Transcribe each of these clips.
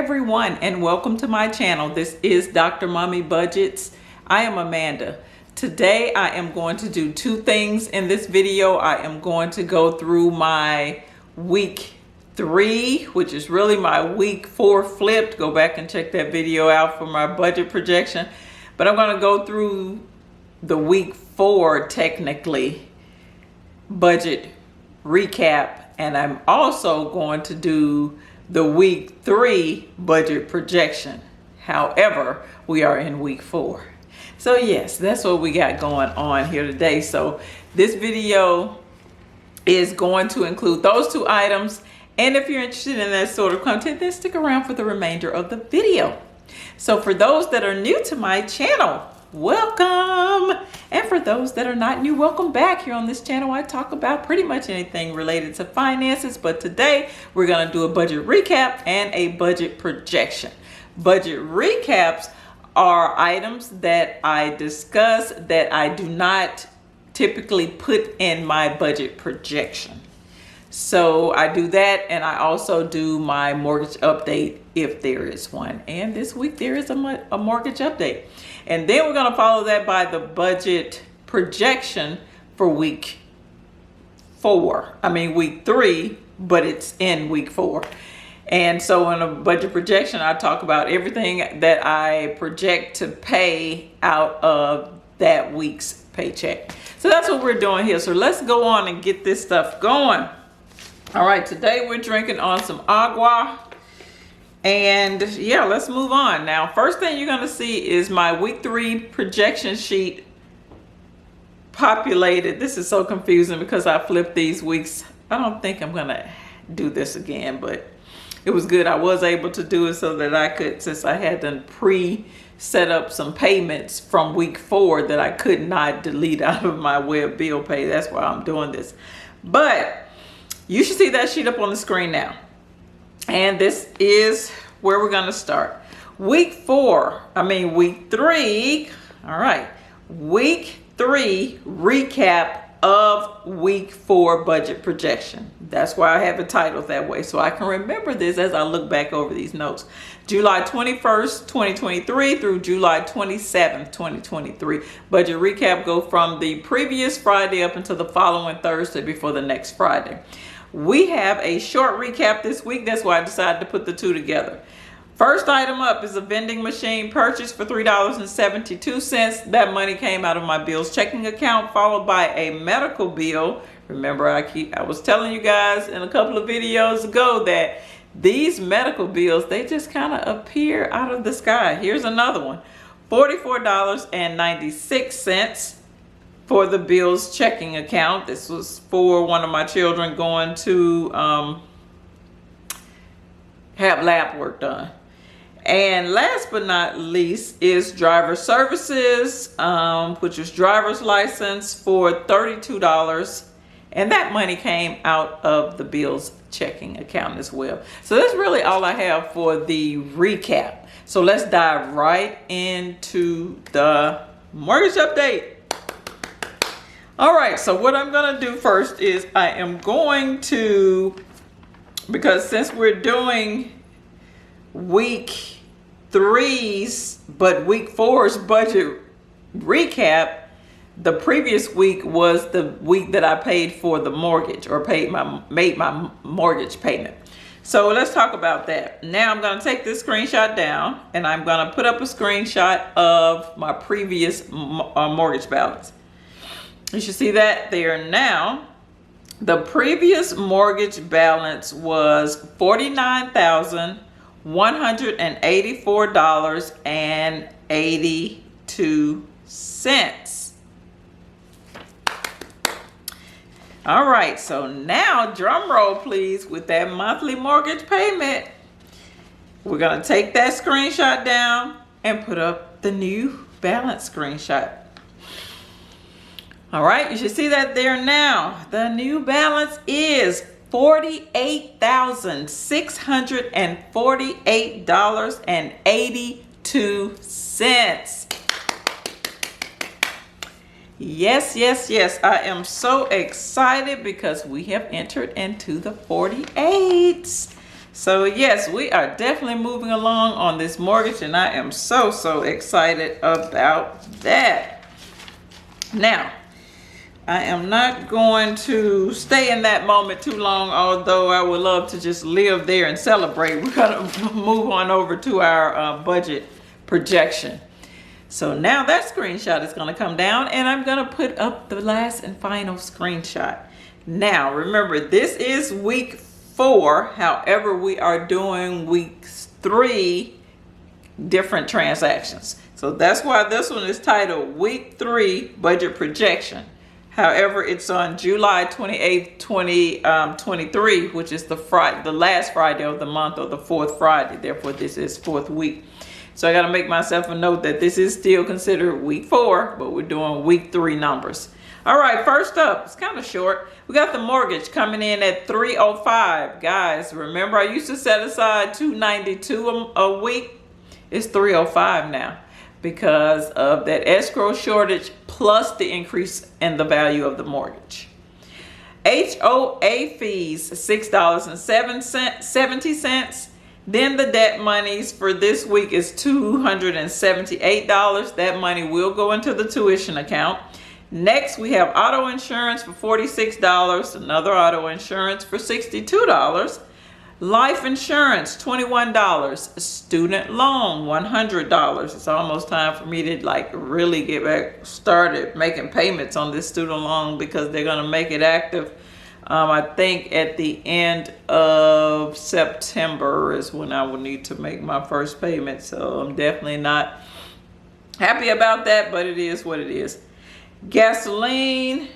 everyone, and welcome to my channel. This is Dr. Mommy Budgets. I am Amanda. Today I am going to do two things in this video. I am going to go through my week 3, which is really my week 4 flipped. Go back and check that video out for my budget projection. But I'm going to go through the week 4 technically budget recap, and I'm also going to do the week 3 budget projection. However, we are in week 4. So yes, that's what we got going on here today. So this video is going to include those two items. And if you're interested in that sort of content, then stick around for the remainder of the video. So for those that are new to my channel, welcome. And for those that are not new, welcome back. Here on this channel, I talk about pretty much anything related to finances, but today we're going to do a budget recap and a budget projection. Budget recaps are items that I discuss that I do not typically put in my budget projection. So I do that, and I also do my mortgage update if there is one. And this week there is a mortgage update. And then we're going to follow that by the budget projection for week 3, but it's in week 4. And so in a budget projection, I talk about everything that I project to pay out of that week's paycheck. So that's what we're doing here. So let's go on and get this stuff going. All right, today we're drinking on some agua. And yeah, let's move on. Now, first thing you're going to see is my week 3 projection sheet populated. This is so confusing because I flipped these weeks. I don't think I'm going to do this again, but it was good. I was able to do it so that I could, since I had done set up some payments from week 4 that I could not delete out of my web bill pay. That's why I'm doing this. But you should see that sheet up on the screen now. And this is where we're going to start. Week 3. All right. Week 3 recap of week 4 budget projection. That's why I have it titled that way, so I can remember this as I look back over these notes. July 21st, 2023 through July 27th, 2023. Budget recap go from the previous Friday up until the following Thursday before the next Friday. We have a short recap this week. That's why I decided to put the two together. First item up is a vending machine purchase for $3.72. That money came out of my bills checking account, followed by a medical bill. Remember, I was telling you guys in a couple of videos ago that these medical bills, they just kind of appear out of the sky. Here's another one. $44.96 for the bills checking account. This was for one of my children going to have lab work done. And last but not least is driver services, which is driver's license for $32. And that money came out of the bills checking account as well. So that's really all I have for the recap. So let's dive right into the mortgage update. All right, so what I'm going to do first is I am going to, because since we're doing week 3's, but week 4's budget recap, the previous week was the week that I paid for the mortgage, or made my mortgage payment. So let's talk about that. Now I'm going to take this screenshot down, and I'm going to put up a screenshot of my previous mortgage balance. You should see that there now. The previous mortgage balance was $49,184.82. All right, so now drum roll please with that monthly mortgage payment. We're gonna take that screenshot down and put up the new balance screenshot. All right, you should see that there now. The new balance is $48,648.82. Yes, yes, yes. I am so excited because we have entered into the 48s. So yes, we are definitely moving along on this mortgage, and I am so excited about that. Now, I am not going to stay in that moment too long, although I would love to just live there and celebrate. We're gonna move on over to our budget projection. So now that screenshot is gonna come down, and I'm gonna put up the last and final screenshot. Now, remember, this is week 4. However, we are doing week 3 different transactions. So that's why this one is titled week 3 budget projection. However, it's on July 28th, 2023, which is the last Friday of the month, or the 4th Friday. Therefore, this is 4th week. So I got to make myself a note that this is still considered week 4, but we're doing week 3 numbers. All right, first up, it's kind of short. We got the mortgage coming in at $305. Guys, remember I used to set aside $292 a week. It's $305 now, because of that escrow shortage plus the increase in the value of the mortgage. HOA fees, $6.70. Then the debt monies for this week is $278. That money will go into the tuition account. Next, we have auto insurance for $46, another auto insurance for $62. Life insurance, $21. Student loan, $100. It's almost time for me to really get back started making payments on this student loan, because they're gonna make it active. I think at the end of September is when I will need to make my first payment. So I'm definitely not happy about that, but it is what it is. Gasoline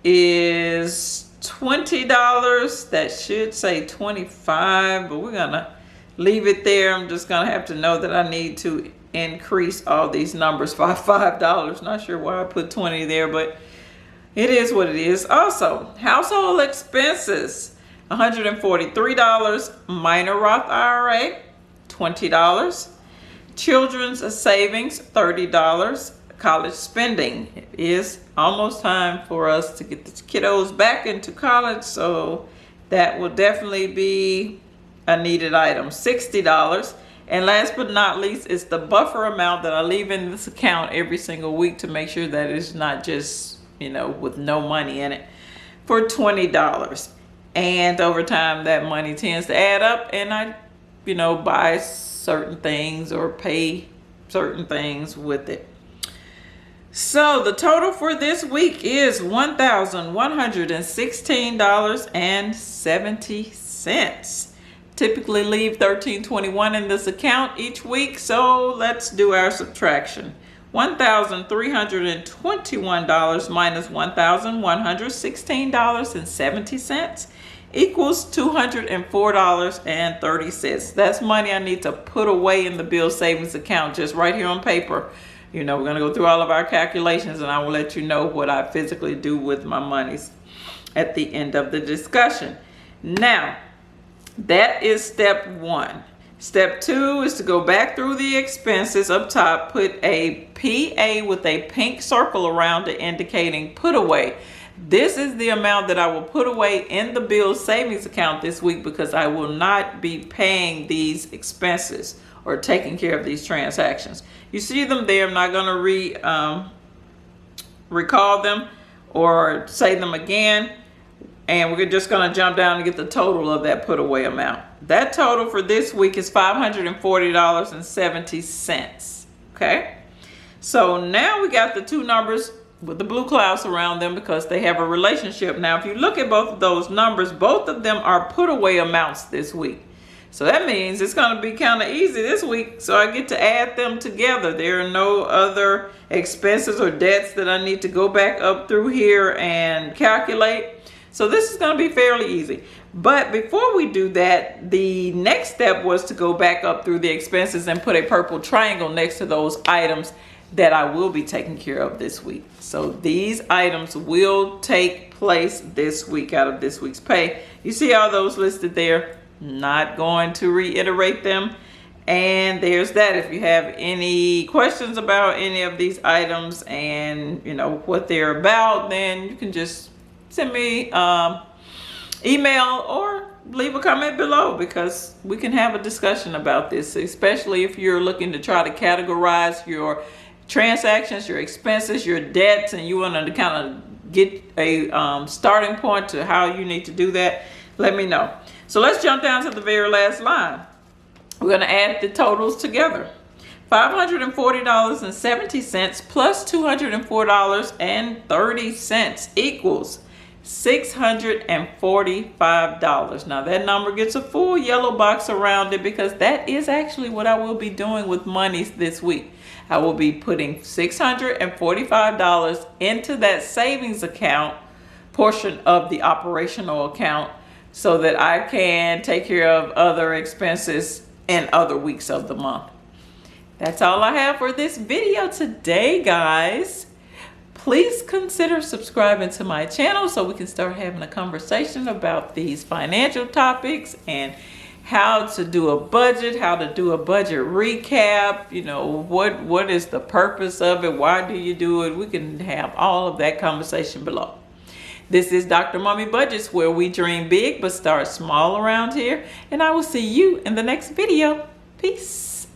is $20. That should say $25, but we're gonna leave it there. I'm just gonna have to know that I need to increase all these numbers by $5. Not sure why I put 20 there, but it is what it is. Also, household expenses, $143. Minor Roth IRA, $20. Children's savings, $30. College spending. It is almost time for us to get the kiddos back into college, so that will definitely be a needed item. $60. And last but not least is the buffer amount that I leave in this account every single week to make sure that it's not just, with no money in it, for $20. And over time, that money tends to add up, and I, buy certain things or pay certain things with it. So the total for this week is $1,116.70. Typically leave $13.21 in this account each week, so let's do our subtraction. $1,321 minus $1,116.70 equals $204.30. That's money I need to put away in the bill savings account, just right here on paper. We're going to go through all of our calculations, and I will let you know what I physically do with my monies at the end of the discussion. Now, that is step 1. Step 2 is to go back through the expenses up top, put a PA with a pink circle around it indicating put away. This is the amount that I will put away in the bill savings account this week, because I will not be paying these expenses or taking care of these transactions. You see them there. I'm not going to recall them or say them again. And we're just going to jump down and get the total of that put away amount. That total for this week is $540.70. Okay. So now we got the two numbers with the blue clouds around them because they have a relationship. Now, if you look at both of those numbers, both of them are put away amounts this week. So that means it's going to be kind of easy this week. So I get to add them together. There are no other expenses or debts that I need to go back up through here and calculate. So this is going to be fairly easy. But before we do that, the next step was to go back up through the expenses and put a purple triangle next to those items that I will be taking care of this week. So these items will take place this week out of this week's pay. You see all those listed there? Not going to reiterate them. And there's that. If you have any questions about any of these items and you know what they're about, then you can just send me email or leave a comment below because we can have a discussion about this, especially if you're looking to try to categorize your transactions, your expenses, your debts, and you want to kind of get a starting point to how you need to do that. Let me know. So let's jump down to the very last line. We're going to add the totals together. $540.70 plus $204.30 equals $645. Now that number gets a full yellow box around it because that is actually what I will be doing with monies this week. I will be putting $645 into that savings account portion of the operational account so that I can take care of other expenses in other weeks of the month. That's all I have for this video today, guys. Please consider subscribing to my channel so we can start having a conversation about these financial topics and how to do a budget, how to do a budget recap, you know, what is the purpose of it, why do you do it? We can have all of that conversation below. This is Dr. Mommy Budgets, where we dream big but start small around here, and I will see you in the next video. Peace.